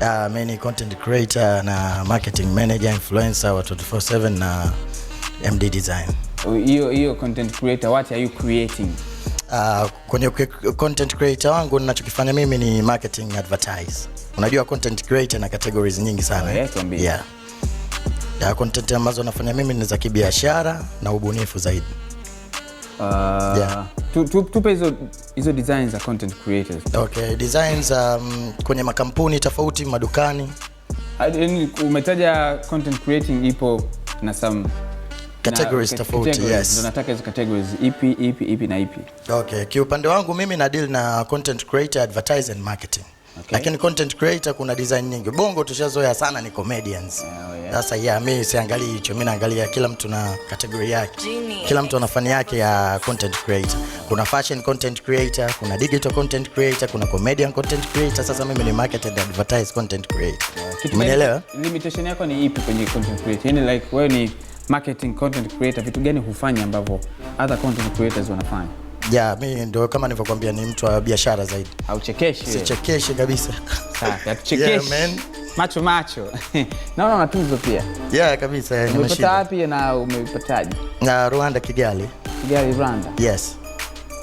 Mimi ni content creator na marketing manager, influencer wa 24/7 na MD design. Hiyo content creator, what are you creating? Kwenye content creator wangu ninachokifanya mimi ni marketing advertise. Unajua content creator na categories nyingi sana. Yeah. Content ambazo nafanya mimi ni za kibiashara na ubunifu zaidi. Tupe hizo designs za content creators. Okay, designs kwenye makampuni tofauti, madukani. Umetaja content creating ipo na some categories tofauti. Yes. Ndio nataka hizo categories ipi na ipi. Okay, kiupande wangu mimi na deal na content creator, advertise and marketing. Okay. Lakini content creator kuna design nyingi. Bongo tushazoea sana ni comedians. Sasa mimi siangalii hicho, mimi naangalia kila mtu na category yake. Kila mtu ana fani yake ya content creator. Kuna fashion content creator, kuna digital content creator, kuna comedian content creator. Sasa mimi ni market and advertise content creator. Umeelewa? Limitation yako ni ipi kwenye content creator? Yaani like wewe ni marketing content creator, vitu gani hufanya ambavyo other content creators wanafanya? Mimi ndio kama nilivyokuambia ni mtu wa biashara zaidi. Hauchekeshi? Sichekeshi kabisa. Sasa tuchekeshi. Macho. Naona una tuzo pia. Kabisa. Umepata wapi na umepataje? Na Rwanda, Kigali. Kigali, Rwanda. Yes.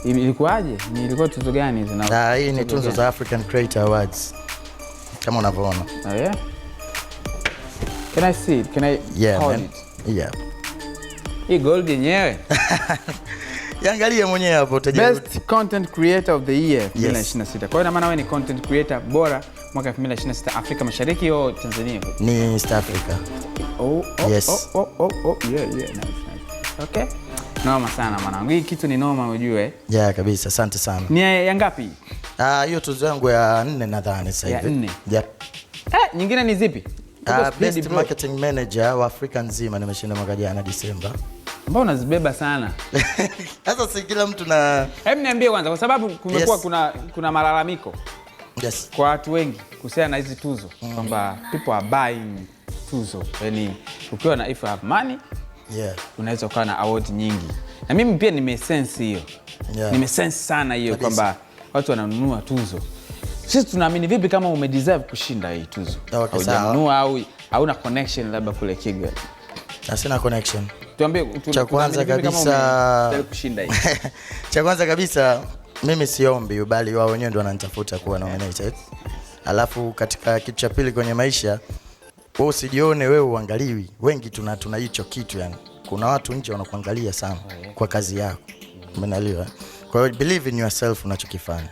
Ilikuwaje? Ilikuwa tuzo gani hizo? Hii ni tuzo za African Creator Awards. Kama unavyoona. Oh yeah. Can I see it? Can I hold it? Yeah. Hii gold yenyewe. Angalia mwenyewe hapo utajua. Best Content Creator of the Year 2026. Kwa hiyo ina maana wewe ni content creator bora mwaka 2026 Afrika Mashariki au Tanzania? Ni East Africa. Yes. Nice. Okay. Noma sana mwanangu. Hii kitu ni noma ujue. Kabisa. Asante sana. Ni ya ngapi? Hiyo tuzo yangu ya 4 nadhani sasa hivi. Nyingine ni zipi? Best marketing manager wa Afrika nzima nimeshinda mwaka jana Disemba. Mbona unazibeba sana? Sasa si kila mtu na niambie kwanza kwa sababu kumekuwa kuna malalamiko. Yes. Kwa watu wengi kuhusiana na hizi tuzo kwamba people are buying tuzo. Yaani ukiwa na if you have money, unaweza kuwa na award nyingi. Na mimi pia nimesense hiyo. Nimesense sana hiyo kwamba watu wananunua tuzo. Sisi tunaamini vipi kama umedeserve kushinda hii tuzo? Haujanunua au hauna connection labda kule Kigali? Sina connection. Tuambie cha kwanza kabisa mimi siombi bali wao wenyewe ndio wananitafuta kuwa nominated. Alafu katika kitu cha pili kwenye maisha wewe usijione wewe uangaliwi. Wengi tuna hicho kitu yani. Kuna watu nje wanakuangalia sana kwa kazi yako. Umeelewa? Kwa hiyo believe in yourself unachokifanya.